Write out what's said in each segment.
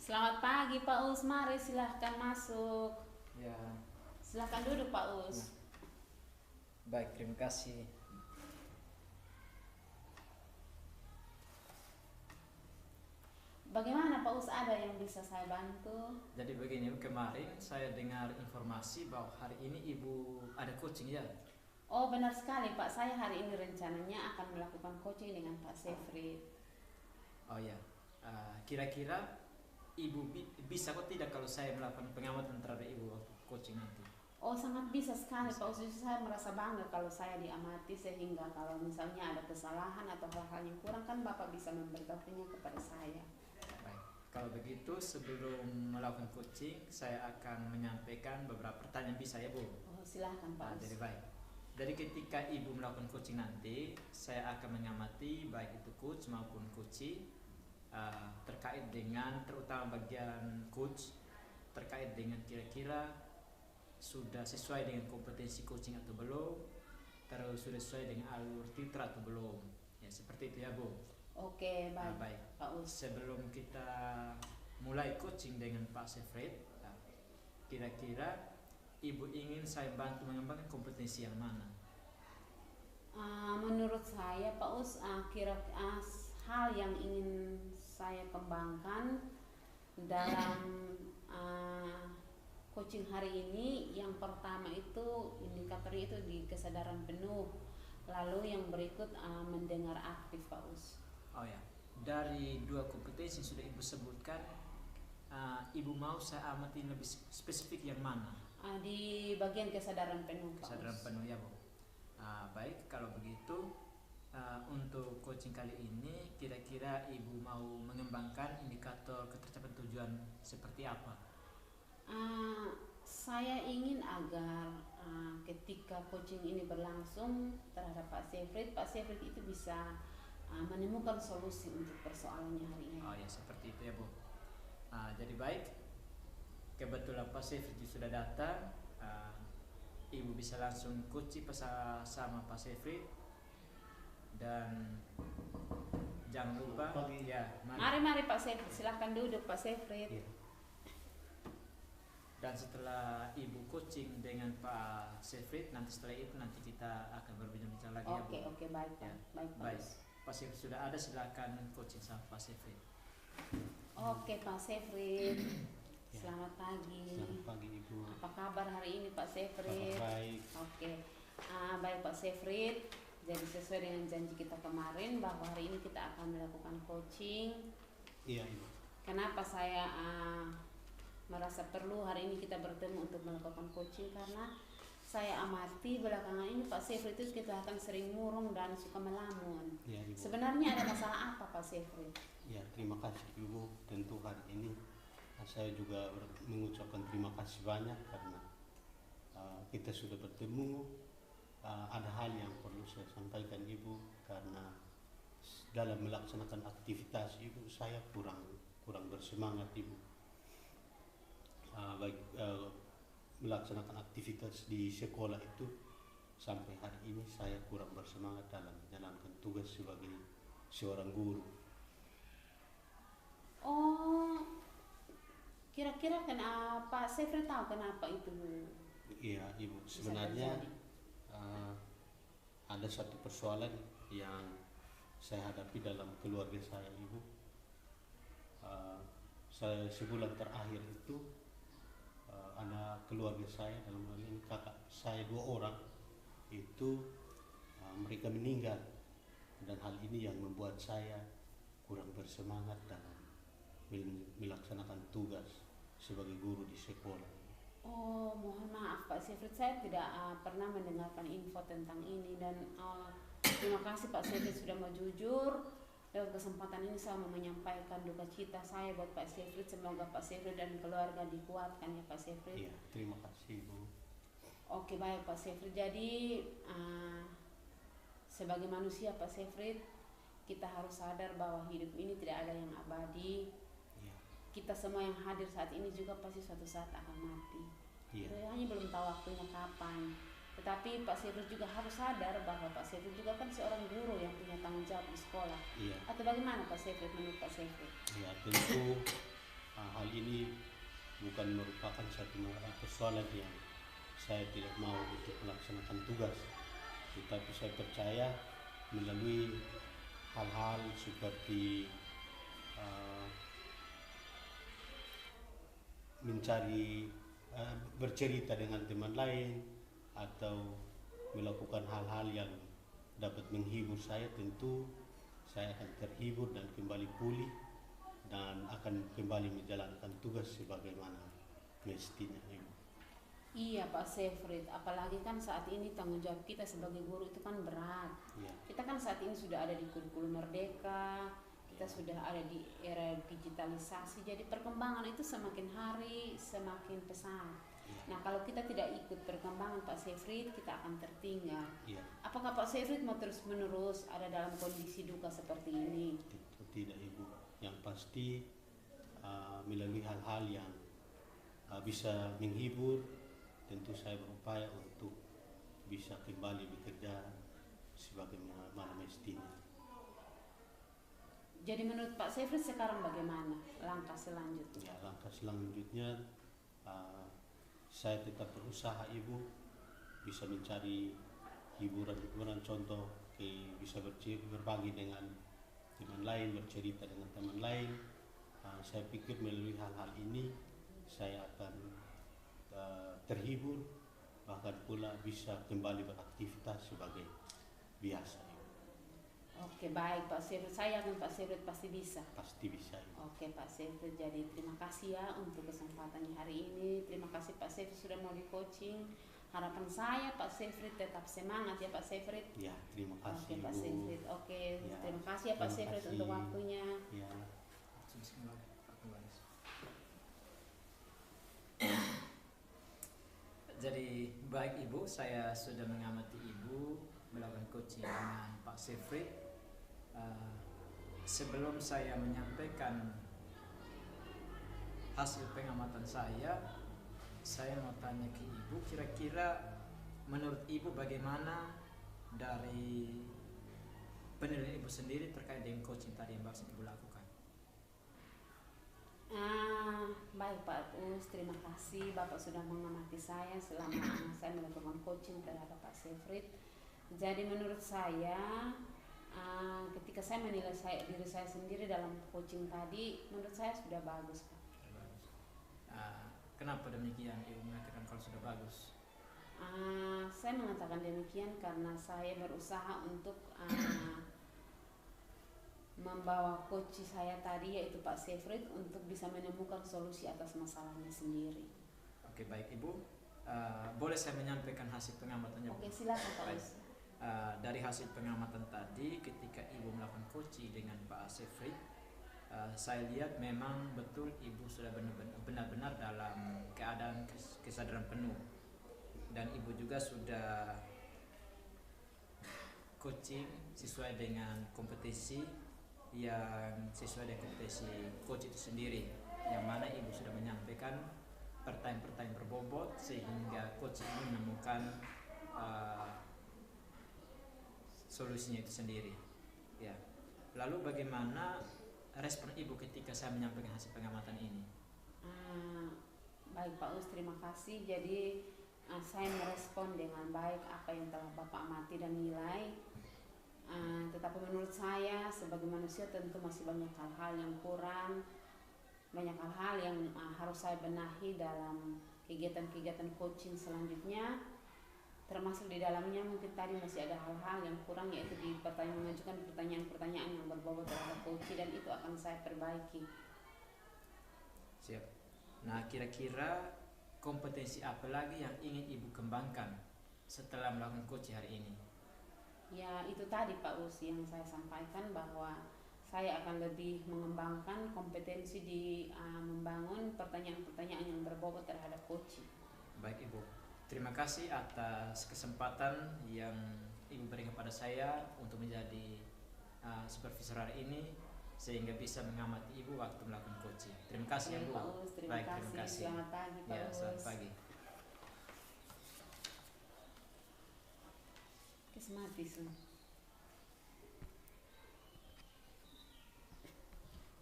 Selamat pagi Pak Us, mari silahkan masuk. Ya, Silahkan duduk Pak Us. nah, baik, terima kasih. Bagaimana Pak Us, ada yang bisa saya bantu? Jadi begini, kemarin saya dengar informasi bahwa hari ini Ibu ada coaching ya? Oh benar sekali Pak, saya hari ini rencananya akan melakukan coaching dengan Pak Sefrid. Oh ya, kira-kira Ibu bisa kok tidak kalau saya melakukan pengamatan terhadap Ibu waktu coaching nanti? Oh sangat bisa sekali Pak Us, justru saya merasa bangga kalau saya diamati, sehingga kalau misalnya ada kesalahan atau hal-hal yang kurang kan Bapak bisa memberitahunya kepada saya. Baik, kalau begitu sebelum melakukan coaching saya akan menyampaikan beberapa pertanyaan bisa ya Bu? Oh silahkan Pak Us. Jadi baik. Jadi ketika Ibu melakukan coaching nanti, saya akan mengamati baik itu coach maupun coachee terkait dengan terutama bagian coach terkait dengan kira-kira sudah sesuai dengan kompetensi coaching atau belum, terus sudah sesuai dengan alur titra atau belum. Ya seperti itu ya Bu. Oke baik, Baik. Pak Us. Sebelum kita mulai coaching dengan Pak Sefred, kira-kira Ibu ingin saya bantu mengembangkan kompetensi yang mana? Menurut saya Pak Us, hal yang ingin saya kembangkan dalam coaching hari ini, yang pertama itu indikatornya itu di kesadaran penuh, lalu yang berikut mendengar aktif Pak Us. Oh ya, dari dua kompetensi yang sudah Ibu sebutkan, Ibu mau saya amati lebih spesifik yang mana? Di bagian kesadaran penuh Pak Kesadaran Us. penuh ya Bu. Baik, kalau begitu untuk coaching kali ini kira-kira Ibu mau mengembangkan indikator ketercapaian tujuan seperti apa? Saya ingin agar ketika coaching ini berlangsung terhadap Pak Sefrid itu bisa menemukan solusi untuk persoalannya hari ini. Oh ya, seperti itu ya Bu. Jadi baik, kebetulan Pak Sefrid sudah datang. Ibu bisa langsung coaching sama Pak Sefrid, dan jangan lupa ya, Mari Pak Sefrid, silahkan duduk Pak Sefrid. Iya. Dan setelah Ibu coaching dengan Pak Sefrid, nanti setelah itu nanti kita akan berbincang lagi ya Bu. Oke, baik Pak. Ya. Baik Pak. Baik, Pak Sefrid sudah ada, silakan coaching sama Pak Sefrid. Oke Pak Sefrid. Selamat pagi. Selamat pagi Ibu. Apa kabar hari ini Pak Sefrid? Kabar baik. Oke. Baik Pak Sefrid. Jadi sesuai dengan janji kita kemarin bahwa hari ini kita akan melakukan coaching. Iya Ibu. Kenapa saya merasa perlu hari ini kita bertemu untuk melakukan coaching, karena saya amati belakangan ini Pak Sefrid itu kelihatan sering murung dan suka melamun. Iya Ibu. Sebenarnya ada masalah apa Pak Sefrid? Ya, terima kasih Ibu. Tentu hari ini saya juga mengucapkan terima kasih banyak karena kita sudah bertemu. Ada hal yang perlu saya sampaikan Ibu, karena dalam melaksanakan aktivitas Ibu saya kurang bersemangat Ibu. Melaksanakan aktivitas di sekolah itu sampai hari ini saya kurang bersemangat dalam menjalankan tugas sebagai seorang guru. Oh, kira-kira kenapa Sefrid tahu kenapa itu? Iya Ibu, Bisa sebenarnya terjadi? ada satu persoalan yang saya hadapi dalam keluarga saya Ibu. Saya sebulan terakhir itu anak keluarga saya, dalam hal ini kakak saya 2 orang itu mereka meninggal, dan hal ini yang membuat saya kurang bersemangat dalam melaksanakan tugas sebagai guru di sekolah. Oh, mohon maaf Pak Sefrid, saya tidak pernah mendengarkan info tentang ini, dan terima kasih Pak Sefrid sudah mau jujur. Lewat kesempatan ini saya mau menyampaikan duka cita saya buat Pak Sefrid. Semoga Pak Sefrid dan keluarga dikuatkan ya Pak Sefrid. Iya, terima kasih Ibu. Oke baik Pak Sefrid, jadi sebagai manusia Pak Sefrid, kita harus sadar bahwa hidup ini tidak ada yang abadi. Iya. Kita semua yang hadir saat ini juga pasti suatu saat akan mati. Iya. Kita hanya belum tahu waktunya kapan. Tetapi Pak Sefrid juga harus sadar bahwa Pak Sefrid juga kan seorang guru yang punya tanggung jawab di sekolah. Iya. Atau bagaimana Pak Sefrid, menurut Pak Sefrid? Ya, tentu hal ini bukan merupakan satu persoalan yang saya tidak mau untuk melaksanakan tugas, tetapi saya percaya melalui hal-hal seperti mencari bercerita dengan teman lain atau melakukan hal-hal yang dapat menghibur saya, tentu saya akan terhibur dan kembali pulih dan akan kembali menjalankan tugas sebagaimana mestinya. Iya Pak Sefrit, apalagi kan saat ini tanggung jawab kita sebagai guru itu kan berat. Ya. Kita kan saat ini sudah ada di kurikulum merdeka, kita sudah ada di era digitalisasi, jadi perkembangan itu semakin hari semakin pesat. Nah kalau kita tidak ikut perkembangan Pak Sefrit, kita akan tertinggal. Ya. Apakah Pak Sefrit mau terus menerus ada dalam kondisi duka seperti ini? Tidak Ibu, yang pasti melalui hal-hal yang bisa menghibur, tentu saya berupaya untuk bisa kembali bekerja sebagaimana mestinya. Jadi menurut Pak Sefrit sekarang bagaimana langkah selanjutnya? Ya, langkah selanjutnya saya tetap berusaha Ibu, bisa mencari hiburan-hiburan, contoh bisa berbagi dengan teman lain, bercerita dengan teman lain. Saya pikir melalui hal-hal ini saya akan terhibur, bahkan pula bisa kembali beraktivitas sebagai biasa. Oke baik Pak Sefrit, saya yakin Pak Sefrit pasti bisa. Pasti bisa. Oke Pak Sefrit, jadi terima kasih ya untuk kesempatannya hari ini. Terima kasih Pak Sefrit sudah mau di coaching. Harapan saya Pak Sefrit tetap semangat ya Pak Sefrit. Ya, terima kasih. Oke Pak Sefrit, oke ya, terima kasih ya Pak Sefrit untuk waktunya. Ya. Jadi baik Ibu, saya sudah mengamati Ibu melakukan coaching dengan Pak Sefrit. Sebelum saya menyampaikan hasil pengamatan saya mau tanya ke Ibu, kira-kira menurut Ibu bagaimana dari penilaian Ibu sendiri terkait dengan coaching tadi yang baru Ibu lakukan? Baik Pak Us, terima kasih Bapak sudah mengamati saya selama saya melakukan coaching terhadap Pak Sefrit. Jadi menurut saya ketika saya menilai diri saya sendiri dalam coaching tadi, menurut saya sudah bagus Pak. Kenapa demikian Ibu mengatakan kalau sudah bagus? Saya mengatakan demikian karena saya berusaha untuk membawa coach saya tadi yaitu Pak Sefrit untuk bisa menemukan solusi atas masalahnya sendiri. Oke baik Ibu, boleh saya menyampaikan hasil pengamatannya? Oke silakan Pak Us. Dari hasil pengamatan tadi ketika Ibu melakukan coaching dengan Pak Sefrit, saya lihat memang betul Ibu sudah benar-benar dalam keadaan kesadaran penuh, dan Ibu juga sudah coaching sesuai dengan kompetensi yang sesuai dengan kompetensi coach itu sendiri, yang mana Ibu sudah menyampaikan pertanyaan-pertanyaan berbobot sehingga coach ini menemukan solusinya itu sendiri. Ya. Lalu bagaimana respon Ibu ketika saya menyampaikan hasil pengamatan ini? Baik Pak Us, terima kasih. Jadi saya merespon dengan baik apa yang telah Bapak amati dan nilai. Tetapi menurut saya sebagai manusia tentu masih banyak hal-hal yang kurang, banyak hal-hal yang harus saya benahi dalam kegiatan-kegiatan coaching selanjutnya. Termasuk di dalamnya mungkin tadi masih ada hal-hal yang kurang, yaitu di mengajukan pertanyaan-pertanyaan yang berbobot terhadap coaching, dan itu akan saya perbaiki. Siap. Nah kira-kira kompetensi apa lagi yang ingin Ibu kembangkan setelah melakukan coaching hari ini? Ya itu tadi Pak Us yang saya sampaikan, bahwa saya akan lebih mengembangkan kompetensi di membangun pertanyaan-pertanyaan yang berbobot terhadap coaching. Baik Ibu, terima kasih atas kesempatan yang Ibu berikan kepada saya untuk menjadi supervisor hari ini, sehingga bisa mengamati Ibu waktu melakukan coaching. Terima kasih ya Bu. Pak Us, terima kasih. Selamat pagi Pak Us. Selamat pagi. Mati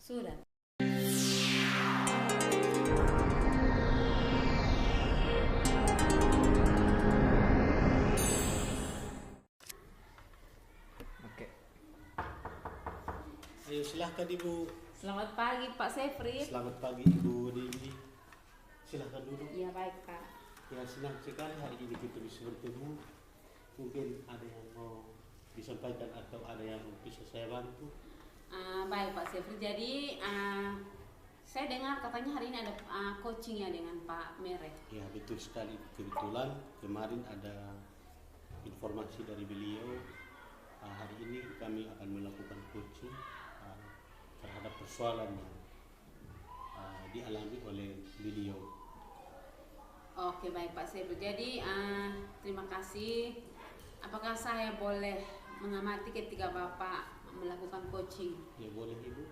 sudah. silahkan Ibu. Selamat pagi Pak Sefrit. Selamat pagi Ibu Dewi. Silahkan duduk. Iya baik Pak. Ya, senang sekali hari ini kita bisa bertemu. Mungkin ada yang mau disampaikan atau ada yang bisa saya bantu. Baik Pak Sefrit. Jadi saya dengar katanya hari ini ada coaching ya dengan Pak Mere. Ya, betul sekali. Kebetulan kemarin ada informasi dari beliau. Hari ini kami akan melakukan coaching terhadap persoalan yang dialami oleh beliau. Oke baik Pak Sefrit. Jadi terima kasih. Apakah saya boleh mengamati ketika Bapak melakukan coaching? Ya, boleh Ibu.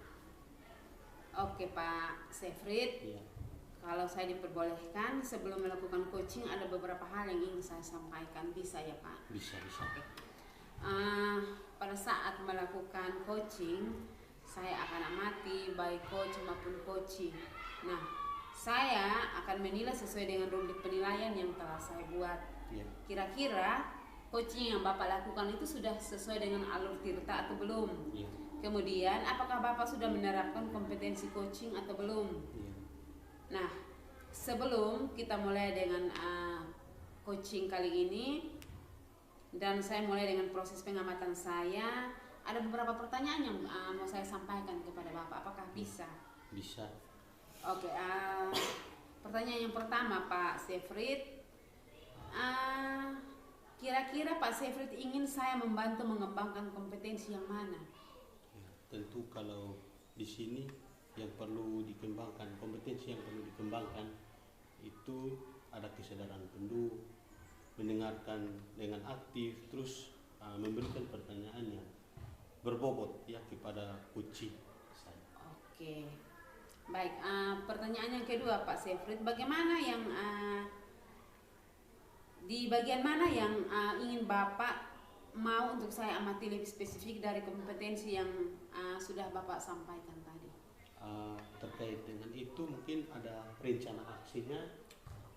Oke Pak Sefrit. Ya. Kalau saya diperbolehkan sebelum melakukan coaching ada beberapa hal yang ingin saya sampaikan, bisa ya Pak? Bisa. Pada saat melakukan coaching saya akan amati baik coach maupun coaching. Nah, saya akan menilai sesuai dengan rubrik penilaian yang telah saya buat. Ya. Kira-kira coaching yang Bapak lakukan itu sudah sesuai dengan alur tirta atau belum? Ya. Kemudian apakah Bapak sudah menerapkan kompetensi coaching atau belum? Ya. Nah, sebelum kita mulai dengan coaching kali ini dan saya mulai dengan proses pengamatan saya, ada beberapa pertanyaan yang mau saya sampaikan kepada Bapak. Apakah bisa? Bisa. Oke, pertanyaan yang pertama Pak Sefrit, kira-kira Pak Sefrit ingin saya membantu mengembangkan kompetensi yang mana? Ya, tentu kalau di sini yang perlu dikembangkan, kompetensi yang perlu dikembangkan itu ada kesadaran penuh, mendengarkan dengan aktif, terus memberikan pertanyaan yang berbobot ya kepada coaching saya. Oke, baik. Pertanyaan yang kedua Pak Sefrit, bagaimana yang di bagian mana yang ingin Bapak mau untuk saya amati lebih spesifik dari kompetensi yang sudah Bapak sampaikan tadi? Terkait dengan itu mungkin ada rencana aksinya,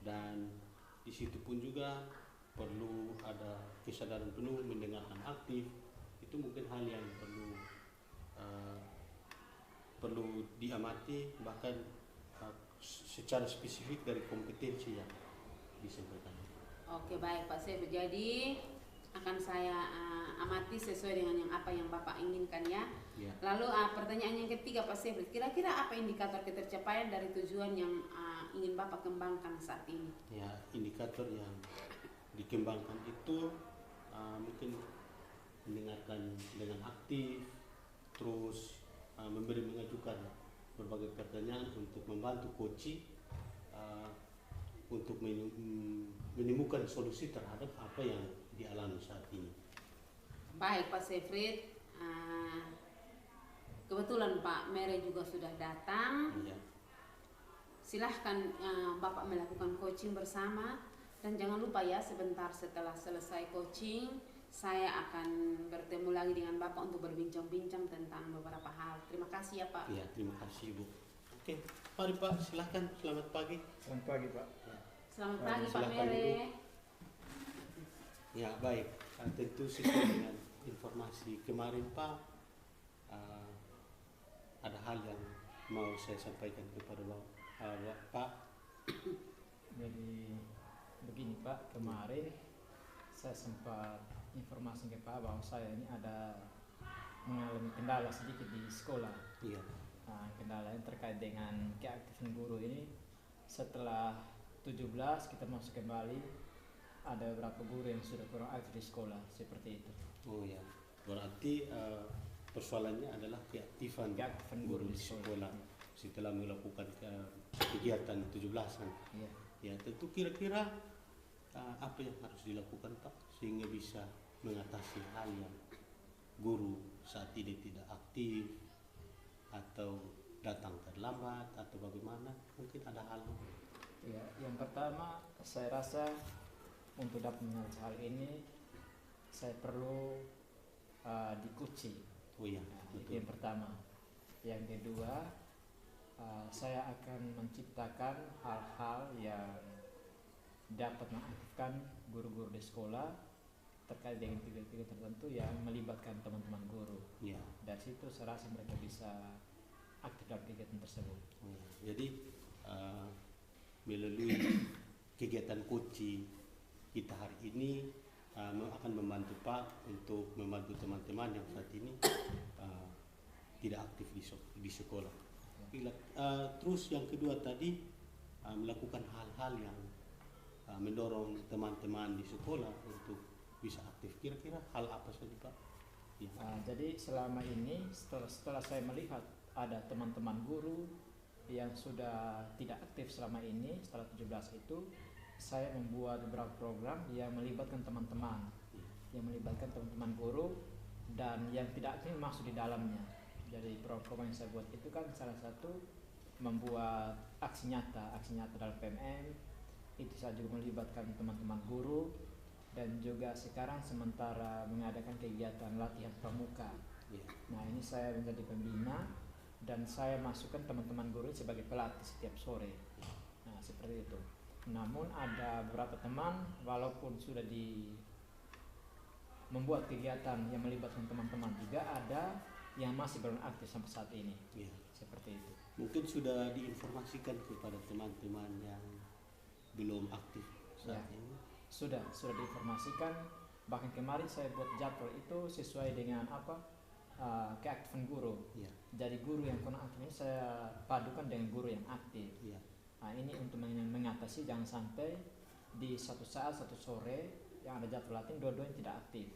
dan di situ pun juga perlu ada kesadaran penuh, mendengarkan aktif. Itu mungkin hal yang perlu diamati, bahkan secara spesifik dari kompetensi yang disampaikan. Oke baik Pak Sefrit, jadi akan saya amati sesuai dengan apa yang Bapak inginkan ya. Ya. Lalu pertanyaan yang ketiga Pak Sefrit, kira-kira apa indikator ketercapaian dari tujuan yang ingin Bapak kembangkan saat ini? Ya, indikator yang dikembangkan itu mungkin mendengarkan dengan aktif, terus mengajukan berbagai pertanyaan untuk membantu coaching untuk menemukan solusi terhadap apa yang dialami saat ini. Baik Pak Sefrit, kebetulan Pak Mere juga sudah datang. Ya. Silahkan Bapak melakukan coaching bersama, dan jangan lupa ya sebentar setelah selesai coaching saya akan bertemu lagi dengan Bapak untuk berbincang-bincang tentang beberapa hal. Terima kasih ya Pak. Ya, terima kasih Ibu. Oke, mari Pak, silahkan. Selamat pagi. Selamat pagi Pak. Ya. Selamat pagi Pak Silahkan, Mere. Ibu. Ya, baik. Tentu sesuai dengan informasi kemarin Pak, ada hal yang mau saya sampaikan kepada Bapak. Jadi begini Pak, kemarin saya sempat informasi ke Pak bahwa saya ini ada mengalami kendala sedikit di sekolah. Iya. Kendala yang terkait dengan keaktifan guru ini, setelah 17 kita masuk kembali, ada beberapa guru yang sudah kurang aktif di sekolah, seperti itu. Oh ya, berarti persoalannya adalah keaktifan guru di sekolah setelah melakukan kegiatan 17-an. Iya. Ya, tentu kira-kira apa yang harus dilakukan Pak sehingga bisa mengatasi hal yang guru saat ini tidak aktif atau datang terlambat atau bagaimana? Mungkin ada hal. Ya, yang pertama saya rasa untuk dapat mengatasi hal ini saya perlu dicoaching. Oh iya, Itu yang pertama. Yang kedua, saya akan menciptakan hal-hal yang dapat mengaktifkan guru-guru di sekolah terkait dengan kegiatan tertentu yang melibatkan teman-teman guru. Ya. Dari situ saya rasa mereka bisa aktif dalam kegiatan tersebut. Ya. Jadi melalui kegiatan coaching kita hari ini akan membantu Pak untuk membantu teman-teman yang saat ini tidak aktif di sekolah. Terus yang kedua tadi melakukan hal-hal yang mendorong teman-teman di sekolah untuk bisa aktif. Kira-kira hal apa saja Pak? Ya. Jadi selama ini setelah saya melihat ada teman-teman guru yang sudah tidak aktif selama ini, setelah 17 itu saya membuat beberapa program yang melibatkan teman-teman, yang melibatkan teman-teman guru dan yang tidak aktif masuk di dalamnya. Jadi program yang saya buat itu kan salah satu membuat aksi nyata dalam PMM. Itu saya juga melibatkan teman-teman guru dan juga sekarang sementara mengadakan kegiatan latihan pramuka. Nah ini saya menjadi pembina dan saya masukkan teman-teman guru sebagai pelatih setiap sore. Nah seperti itu. Namun ada beberapa teman walaupun sudah membuat kegiatan yang melibatkan teman-teman juga ada yang masih belum aktif sampai saat ini. Seperti itu. Mungkin sudah diinformasikan kepada teman-teman yang belum aktif saat ini. Sudah diinformasikan. Bahkan kemarin saya buat jadwal itu sesuai dengan keaktifan guru. Jadi guru yang kurang aktif ini saya padukan dengan guru yang aktif. Nah ini untuk mengatasi jangan sampai di satu saat satu sore yang ada jadwal latihan dua-duanya tidak aktif.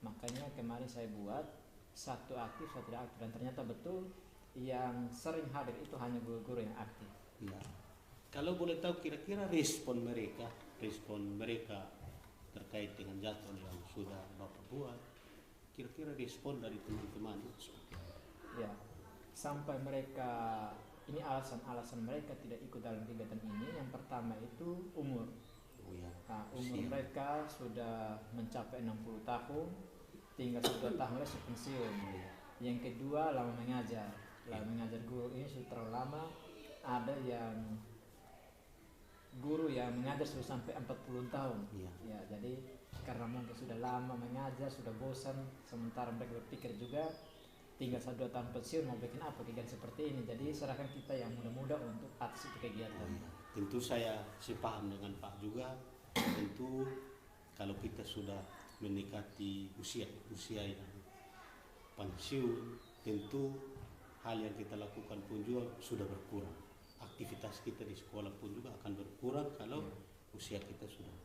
Makanya kemarin saya buat satu aktif satu tidak aktif dan ternyata betul yang sering hadir itu hanya guru-guru yang aktif. Kalau boleh tahu kira-kira respon mereka terkait dengan jadwal yang sudah Bapak buat, kira-kira respon dari teman-teman itu seperti apa? Ya, sampai mereka ini alasan mereka tidak ikut dalam kegiatan ini. Yang pertama itu umur. Umur mereka sudah mencapai 60 tahun, tinggal 2 tahun lagi pensiun. Yang kedua lama mengajar guru ini sudah terlalu lama. Ada yang guru yang mengajar sudah sampai 40 tahun. Ya, jadi karena mungkin sudah lama mengajar, sudah bosan, sementara mereka berpikir juga tinggal 1-2 tahun pensiun mau bikin apa kegiatan seperti ini. Jadi serahkan kita yang muda-muda untuk atas itu kegiatan. Tentu saya sepaham dengan Pak juga. Tentu kalau kita sudah mendekati usia yang pensiun, tentu hal yang kita lakukan pun juga sudah berkurang. Aktivitas kita di sekolah pun juga akan berkurang kalau usia kita sudah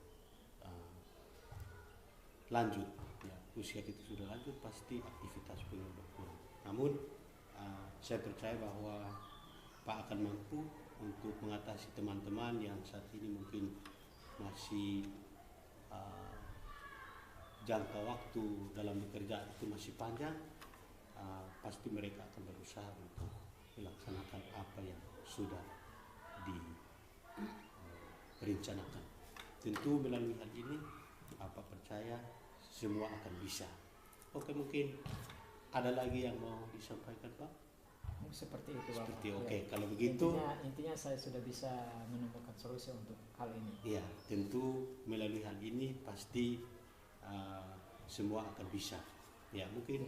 lanjut. Usia kita sudah lanjut pasti aktivitas pun berkurang. Namun saya percaya bahwa Pak akan mampu untuk mengatasi teman-teman yang saat ini mungkin masih jangka waktu dalam bekerja itu masih panjang. Pasti mereka akan berusaha untuk melaksanakan apa yang sudah direncanakan. Tentu melalui hal ini Bapak percaya semua akan bisa. Oke, mungkin ada lagi yang mau disampaikan Pak? Seperti itu Bapak. Oke. Kalau begitu intinya saya sudah bisa menemukan solusi untuk hal ini. Iya, tentu melalui hal ini pasti semua akan bisa. Ya, mungkin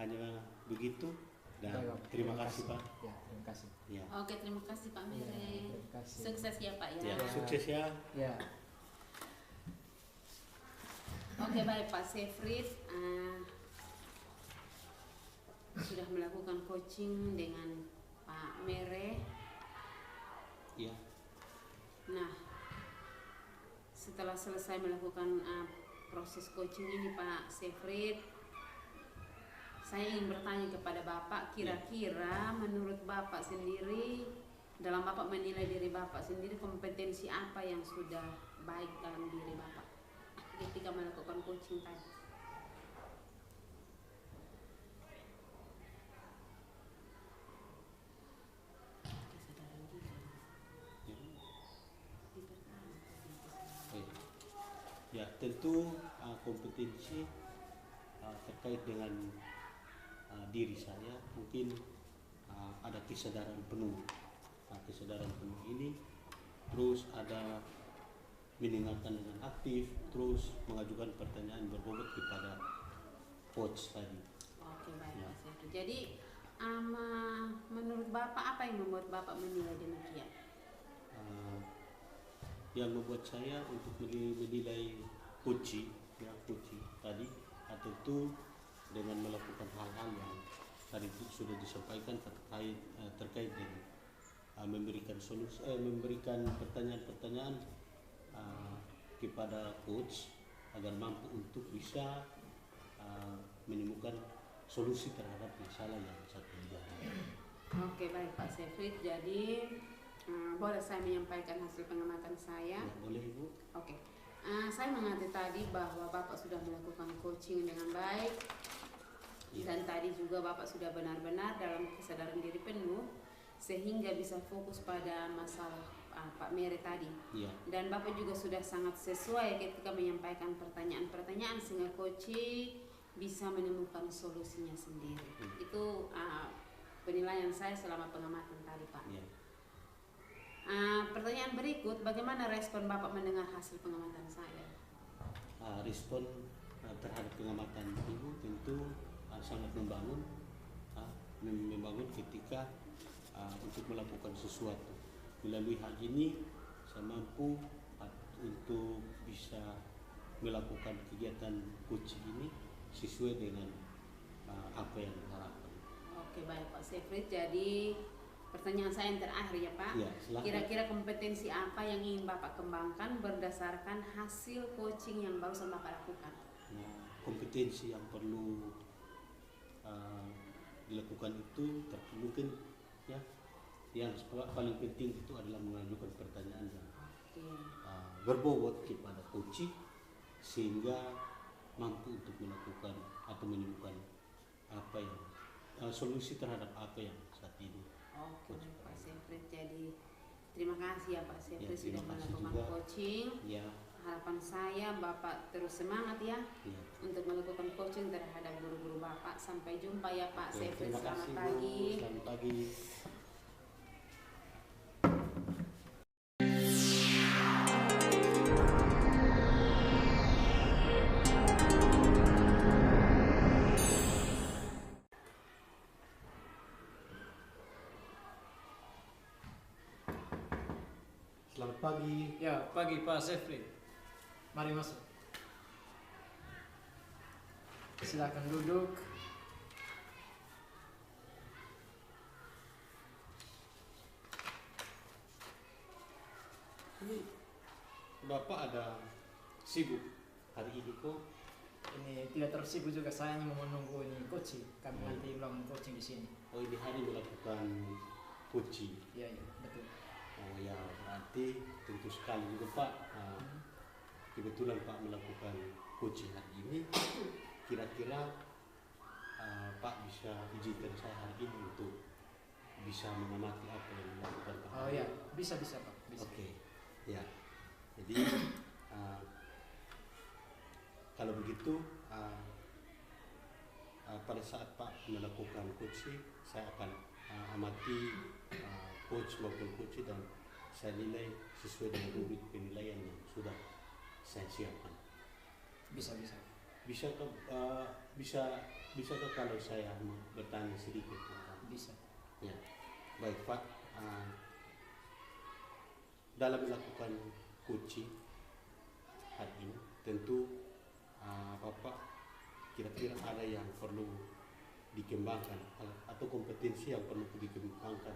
hanya begitu dan terima kasih Pak. Ya, terima kasih. Ya. Oke, terima kasih Pak Mere. Terima kasih. Sukses ya Pak ya. Sukses ya. Ya. Oke, baik Pak Sefrit. Sudah melakukan coaching dengan Pak Mere. Ya. Nah, setelah selesai melakukan proses coaching ini Pak Sefrit, saya ingin bertanya kepada Bapak, kira-kira menurut Bapak sendiri, dalam Bapak menilai diri Bapak sendiri, kompetensi apa yang sudah baik dalam diri Bapak ketika melakukan coaching tadi? Ya, tentu kompetensi terkait dengan diri saya mungkin ada kesadaran penuh. Kesadaran penuh ini terus ada mendengarkan dengan aktif, terus mengajukan pertanyaan berbobot kepada coach tadi. Oke, baik Ya. Pak Sefri. Jadi menurut Bapak apa yang membuat Bapak menilai demikian? Yang membuat saya untuk menilai coach tadi atau itu dengan melakukan hal-hal yang tadi itu sudah disampaikan terkait dengan memberikan solusi, memberikan pertanyaan-pertanyaan kepada coach agar mampu untuk bisa menemukan solusi terhadap masalah yang saat terjadi. Oke, baik Pak Sefri. Jadi boleh saya menyampaikan hasil pengamatan saya? Ya, boleh Ibu? Oke. Saya mengerti tadi bahwa Bapak sudah melakukan coaching dengan baik. Ya. Dan tadi juga Bapak sudah benar-benar dalam kesadaran diri penuh sehingga bisa fokus pada masalah Pak Mere tadi. Ya. Dan Bapak juga sudah sangat sesuai ketika menyampaikan pertanyaan-pertanyaan sehingga coaching bisa menemukan solusinya sendiri. Itu penilaian saya selama pengamatan tadi Pak. Ya. Pertanyaan berikut, bagaimana respon Bapak mendengar hasil pengamatan saya? Respon terhadap pengamatan Ibu tentu sangat membangun ketika untuk melakukan sesuatu. Melalui hal ini saya mampu untuk bisa melakukan kegiatan coaching ini sesuai dengan apa yang diharapkan. Oke, baik Pak Sefri. Jadi pertanyaan saya yang terakhir ya Pak. Ya, silakan. Kira-kira kompetensi apa yang ingin Bapak kembangkan berdasarkan hasil coaching yang barusan Bapak lakukan? Nah, kompetensi yang perlu dilakukan itu mungkin ya yang paling penting itu adalah mengajukan pertanyaan yang berbobot kepada coach sehingga mampu untuk melakukan atau menemukan apa yang solusi terhadap apa yang saat ini. Oke, Pak Sefri. Jadi terima kasih ya Pak Sefri Ya, sudah terima kasih melakukan juga. coaching. Ya, Harapan saya Bapak terus semangat ya ya. untuk melakukan coaching terhadap guru-guru Bapak. Sampai jumpa ya Pak Oke, Sefri. terima Selamat kasih, Bu. pagi. Selamat pagi. Selamat pagi. Ya, pagi Pak Sefri. Mari masuk. Silakan duduk. Ini Bapak ada sibuk hari ini kok? Ini tidak tersibuk juga, saya hanya mau menunggu ini coaching. Kami nanti melakukan coaching di sini. Oh, ini hari melakukan coaching. Iya, iya, betul. Oh ya, berarti tentu sekali juga Pak. Kebetulan Pak melakukan coaching hari ini. Kira-kira Pak bisa izinkan saya hari ini untuk bisa mengamati apa yang dilakukan Pak. Oh ya, bisa Pak, bisa. Oke, ya. Jadi kalau begitu pada saat Pak melakukan coaching, saya akan amati coach maupun coach dan saya nilai sesuai dengan rubrik penilaian yang sudah saya siapkan. Bisa. Bisakah kalau saya bertanya sedikit tentang? Bisa. Ya, baik Pak. Dalam melakukan coaching hari ini, tentu Bapak kira-kira ada yang perlu dikembangkan atau kompetensi yang perlu dikembangkan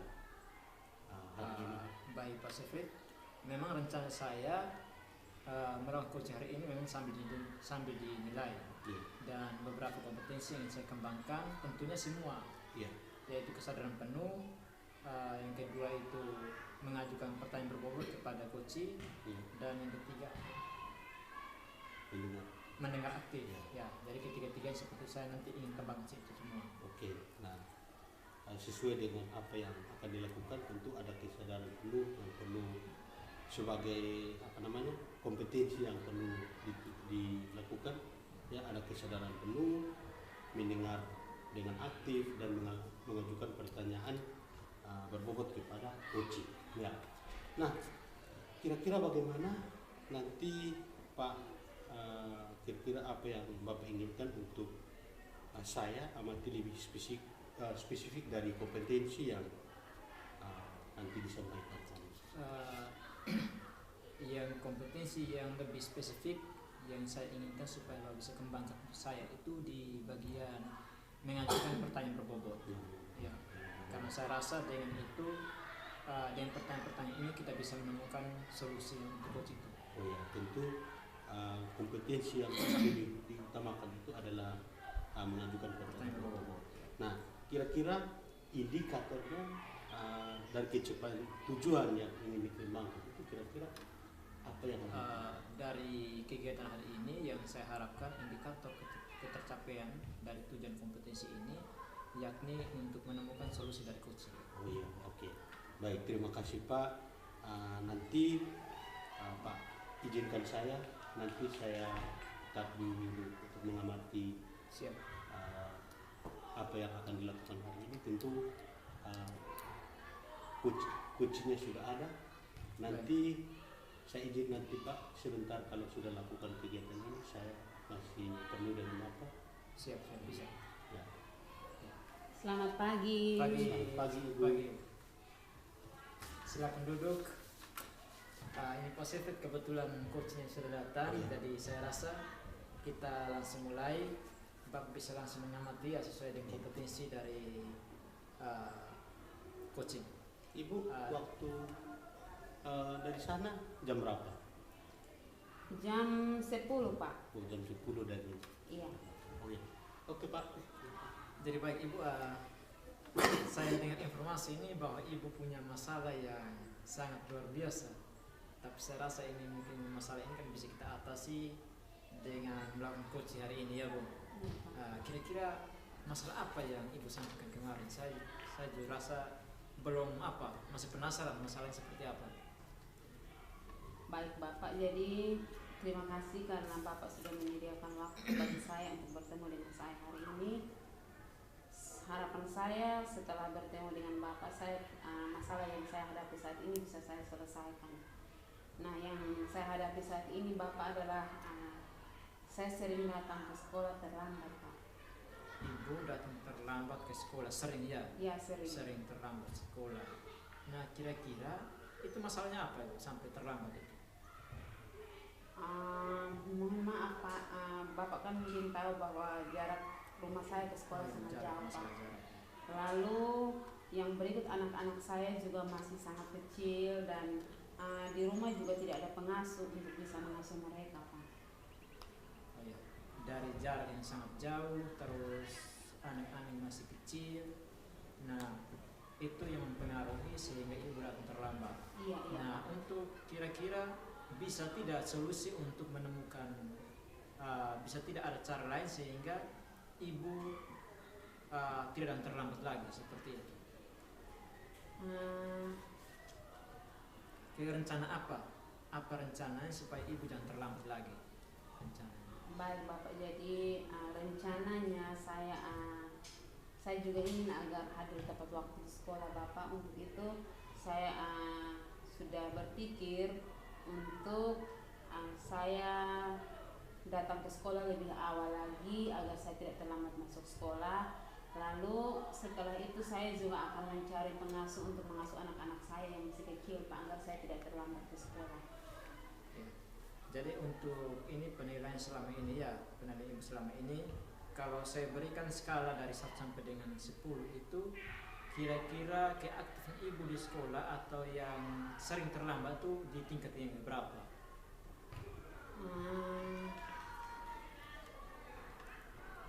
hari ini. Baik Pak Sefri. Memang rencana saya melakukan coaching hari ini memang sambil dinilai. Ya. Dan beberapa kompetensi yang saya kembangkan tentunya semua. Ya. Yaitu kesadaran penuh, yang kedua itu mengajukan pertanyaan berbobot kepada coach, Ya. dan yang ketiga mendengar aktif. Ya, jadi ketiga-tiga seperti saya nanti ingin kembangkan itu semua. Oke. Nah, sesuai dengan apa yang akan dilakukan tentu ada kesadaran penuh yang perlu sebagai kompetensi yang perlu dilakukan. Ya, ada kesadaran penuh, mendengar dengan aktif dan mengajukan pertanyaan berbobot kepada coach. Ya. Nah, kira-kira bagaimana nanti Pak, kira-kira apa yang Bapak inginkan untuk saya amati lebih spesifik dari kompetensi yang nanti disampaikan. Uh, yang kompetensi yang lebih spesifik yang saya inginkan supaya Bapak bisa kembangkan saya itu di bagian mengajukan pertanyaan berbobot. Ya, karena saya rasa dengan itu, dengan pertanyaan-pertanyaan ini kita bisa menemukan solusi untuk coach itu. Oh ya, tentu kompetensi yang lebih diutamakan itu adalah mengajukan pertanyaan berbobot. Nah, kira-kira indikatornya dan kecepatan tujuan yang ingin dikembangkan itu kira-kira apa yang dari kegiatan hari ini yang saya harapkan indikator ketercapaian dari tujuan kompetensi ini yakni untuk menemukan solusi dari coach. Oh iya, oke. Baik, terima kasih Pak. Nanti Pak izinkan saya nanti saya tetap dulu untuk mengamati Siap. apa yang akan dilakukan hari ini. Tentu coachnya sudah ada. Nanti saya izin nanti Pak sebentar kalau sudah lakukan kegiatan ini saya masih perlu dengan Bapak. Siap, bisa. Ya. Selamat pagi. Selamat pagi Ibu. Pagi. Silakan duduk. Ini Pacific kebetulan coachnya sudah datang, jadi saya rasa kita langsung mulai. Bapak bisa langsung mengamati ya sesuai dengan kompetensi dari coaching. Ibu waktu dari sana jam berapa? Jam 10 Pak. Oh, jam 10 dari. Iya. Oh ya. Oke Pak. Jadi baik Ibu, saya dengar informasi ini bahwa Ibu punya masalah yang sangat luar biasa. Tapi saya rasa ini mungkin masalah ini kan bisa kita atasi dengan melakukan coaching hari ini ya Bu. Kira-kira masalah apa yang Ibu sampaikan kemarin? Saya juga rasa belum masih penasaran masalahnya seperti apa. Baik Bapak, jadi terima kasih karena Bapak sudah menyediakan waktu bagi saya untuk bertemu dengan saya hari ini. Harapan saya setelah bertemu dengan Bapak, masalah yang saya hadapi saat ini bisa saya selesaikan. Nah, yang saya hadapi saat ini Bapak adalah saya sering datang ke sekolah terlambat Pak. Ibu datang terlambat ke sekolah sering ya? Ya, sering. Sering terlambat sekolah. Nah, kira-kira itu masalahnya apa Ibu sampai terlambat itu? Mohon maaf Pak, Bapak kan mungkin tahu bahwa jarak rumah saya ke sekolah sangat jauh Pak. Lalu yang berikut anak-anak saya juga masih sangat kecil dan di rumah juga tidak ada pengasuh untuk bisa mengasuh mereka Pak. Oh iya. Dari jarak yang sangat jauh, terus anak-anak masih kecil. Nah, itu yang mempengaruhi sehingga Ibu datang terlambat. Iya. Nah, untuk kira-kira bisa tidak solusi untuk menemukan, bisa tidak ada cara lain sehingga Ibu tidak datang terlambat lagi seperti itu. Kira rencana apa? Apa rencananya supaya Ibu jangan terlambat lagi? Rencananya. Baik Bapak, jadi rencananya saya juga ingin agar hadir tepat waktu di sekolah Bapak. Untuk itu saya sudah berpikir untuk saya datang ke sekolah lebih awal lagi agar saya tidak terlambat masuk sekolah. Lalu setelah itu saya juga akan mencari pengasuh untuk mengasuh anak-anak saya yang masih kecil Pak, agar saya tidak terlambat ke sekolah. Ya. Jadi untuk ini penilaian selama ini ya, penilaian Ibu selama ini, kalau saya berikan skala dari 1 sampai dengan 10 itu, kira-kira keaktifan Ibu di sekolah atau yang sering terlambat tuh di tingkat yang berapa?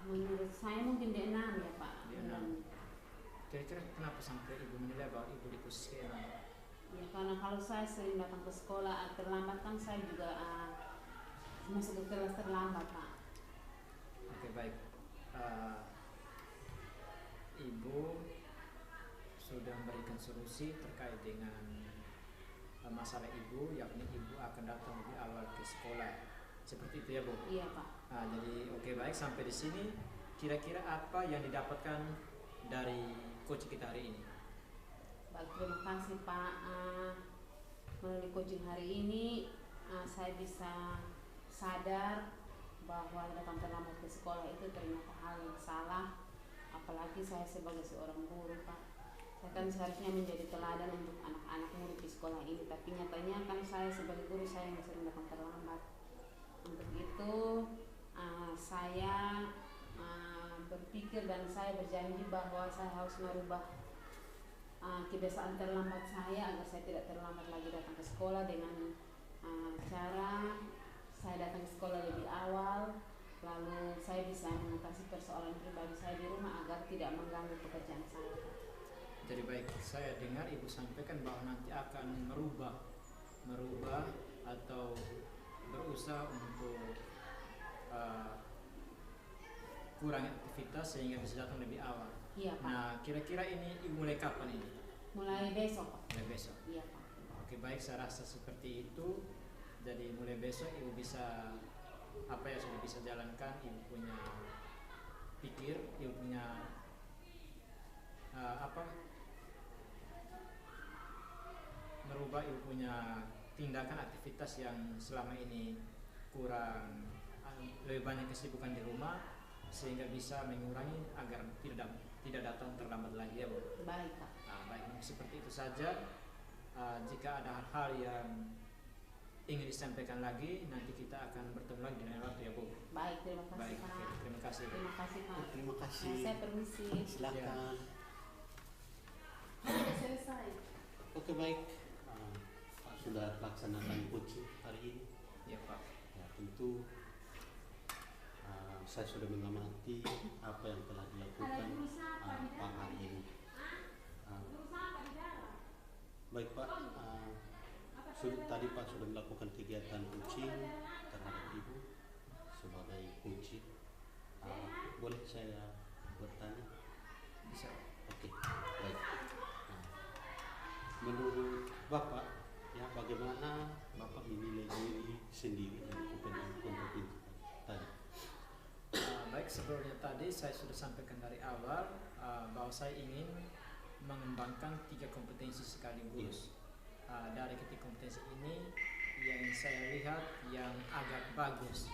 Menurut saya mungkin di 6 ya Pak. Di 6. Kira-kira kenapa sampai Ibu menilai bahwa Ibu di posisi 6? Ya karena kalau saya sering datang ke sekolah terlambat kan saya juga masuk ke kelas terlambat Pak. Oke, baik. Ibu sudah memberikan solusi terkait dengan masalah Ibu, yakni Ibu akan datang lebih awal ke sekolah. Seperti itu ya Bu? Iya Pak. Jadi oke, baik, sampai di sini kira-kira apa yang didapatkan dari coach kita hari ini? Baik, terima kasih Pak. Melalui coaching hari ini saya bisa sadar bahwa datang terlambat ke sekolah itu ternyata hal yang salah, apalagi saya sebagai seorang guru, Pak. Saya kan seharusnya menjadi teladan untuk anak-anak murid di sekolah ini, tapi nyatanya kan saya sebagai guru saya yang sering datang terlambat. Untuk itu saya berpikir dan saya berjanji bahwa saya harus merubah kebiasaan terlambat saya agar saya tidak terlambat lagi datang ke sekolah dengan cara saya datang ke sekolah lebih awal, lalu saya bisa mengatasi persoalan pribadi saya di rumah agar tidak mengganggu pekerjaan saya. Jadi baik, saya dengar Ibu sampaikan bahwa nanti akan merubah atau berusaha untuk kurangi aktivitas sehingga bisa datang lebih awal. Iya, Pak. Nah, kira-kira ini Ibu mulai kapan ini? Mulai besok, Pak. Mulai besok. Iya, Pak. Oke, baik, saya rasa seperti itu. Jadi mulai besok Ibu bisa apa ya sudah bisa jalankan, Ibu punya pikir, Ibu punya merubah Ibu punya tindakan aktivitas yang selama ini kurang, lebih banyak kesibukan di rumah, sehingga bisa mengurangi agar tidak datang terlambat lagi ya Bu. Baik, Pak. Baik, seperti itu saja. Jika ada hal-hal yang ingin disampaikan lagi, nanti kita akan bertemu lagi dengan waktu ya Bu. Baik, terima kasih, Baik, Pak. terima kasih. Terima kasih, Pak. Terima kasih. Saya permisi. Silakan. Sudah selesai. Oke, baik. Pak sudah laksanakan coaching hari ini. Ya Pak. Ya, tentu saya sudah mengamati apa yang telah dilakukan Pak hari ini. Baik Pak, tadi Pak sudah melakukan kegiatan coaching terhadap Ibu sebagai coaching. Boleh saya bertanya? Bisa. Oke, baik. Menurut Bapak, ya bagaimana Bapak menilai diri sendiri melakukan kompetensi tadi? Baik, sebelumnya tadi saya sudah sampaikan dari awal bahwa saya ingin mengembangkan 3 kompetensi sekaligus. Dari ketiga kompetensi ini yang saya lihat yang agak bagus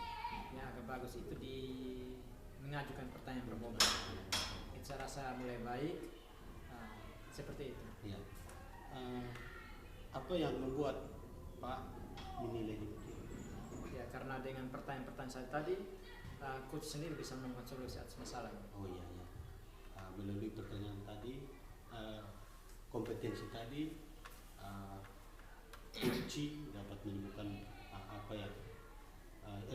itu di mengajukan pertanyaan berbobot. Itu saya rasa mulai baik, seperti itu. Ya. Apa yang membuat Pak menilai itu? Ya, karena dengan pertanyaan-pertanyaan saya tadi, coach sendiri bisa menemukan solusi atas masalahnya. Oh iya ya. Melalui pertanyaan tadi, kompetensi tadi, kunci dapat menemukan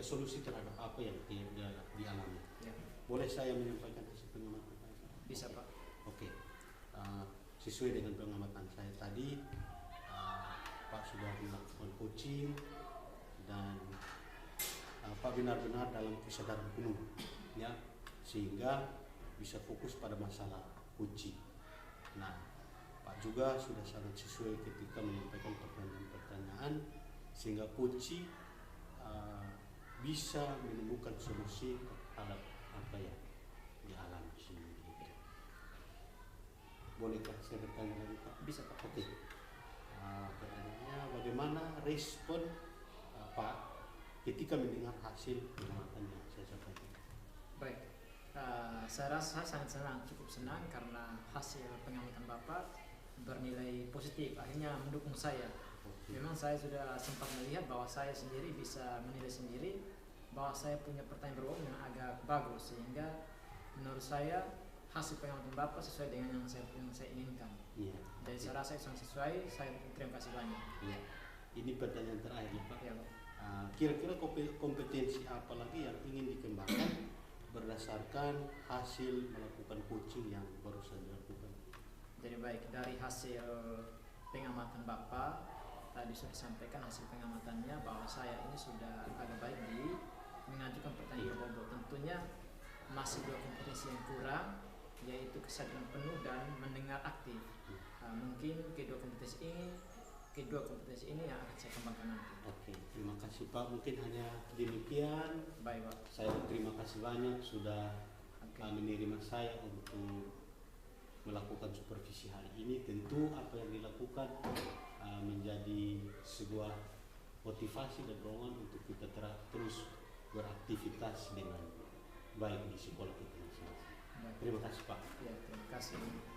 solusi terhadap apa yang dia dialami. Ya. Boleh saya menyampaikan hasil pengamatan saya? Bisa Pak. Oke. Sesuai dengan pengamatan saya tadi, Pak sudah melakukan coaching dan Pak benar-benar dalam kesadaran penuh, ya, sehingga bisa fokus pada masalah coaching. Nah, Pak juga sudah sangat sesuai ketika menyampaikan pertanyaan-pertanyaan sehingga coaching bisa menemukan solusi terhadap apa yang dialami sendiri. Bolehkah saya bertanya lagi Pak? Bisa Pak. Oke. Pertanyaannya, bagaimana respon Pak ketika mendengar hasil pengamatan yang saya sampaikan? Baik, saya rasa sangat senang, cukup senang karena hasil pengamatan Bapak bernilai positif, akhirnya mendukung saya. Oke. Memang saya sudah sempat melihat bahwa saya sendiri bisa menilai sendiri bahwa saya punya pertanyaan berbobot yang agak bagus, sehingga menurut saya hasil pengamatan Bapak sesuai dengan yang saya inginkan. Iya. Jadi saya rasa sangat sesuai. Saya terima kasih banyak. Iya. Ini pertanyaan terakhir Pak. Ya, Pak. Kira-kira kompetensi apa lagi yang ingin dikembangkan berdasarkan hasil melakukan coaching yang baru saja dilakukan? Jadi baik, dari hasil pengamatan Bapak tadi sudah disampaikan hasil pengamatannya bahwa saya ini sudah agak baik di mengajukan pertanyaan berbobot. Tentunya masih 2 kompetensi yang kurang, yaitu kesadaran penuh dan mendengar aktif. Mungkin kedua kompetensi ini yang akan saya kembangkan nanti. Oke, terima kasih Pak. Mungkin hanya demikian. Baik Pak. Saya terima kasih banyak sudah Oke. menerima saya untuk melakukan supervisi hari ini. Tentu apa yang dilakukan menjadi sebuah motivasi dan dorongan untuk kita terus beraktivitas dengan baik di sekolah kita masing-masing. Terima kasih Pak. Ya, terima kasih.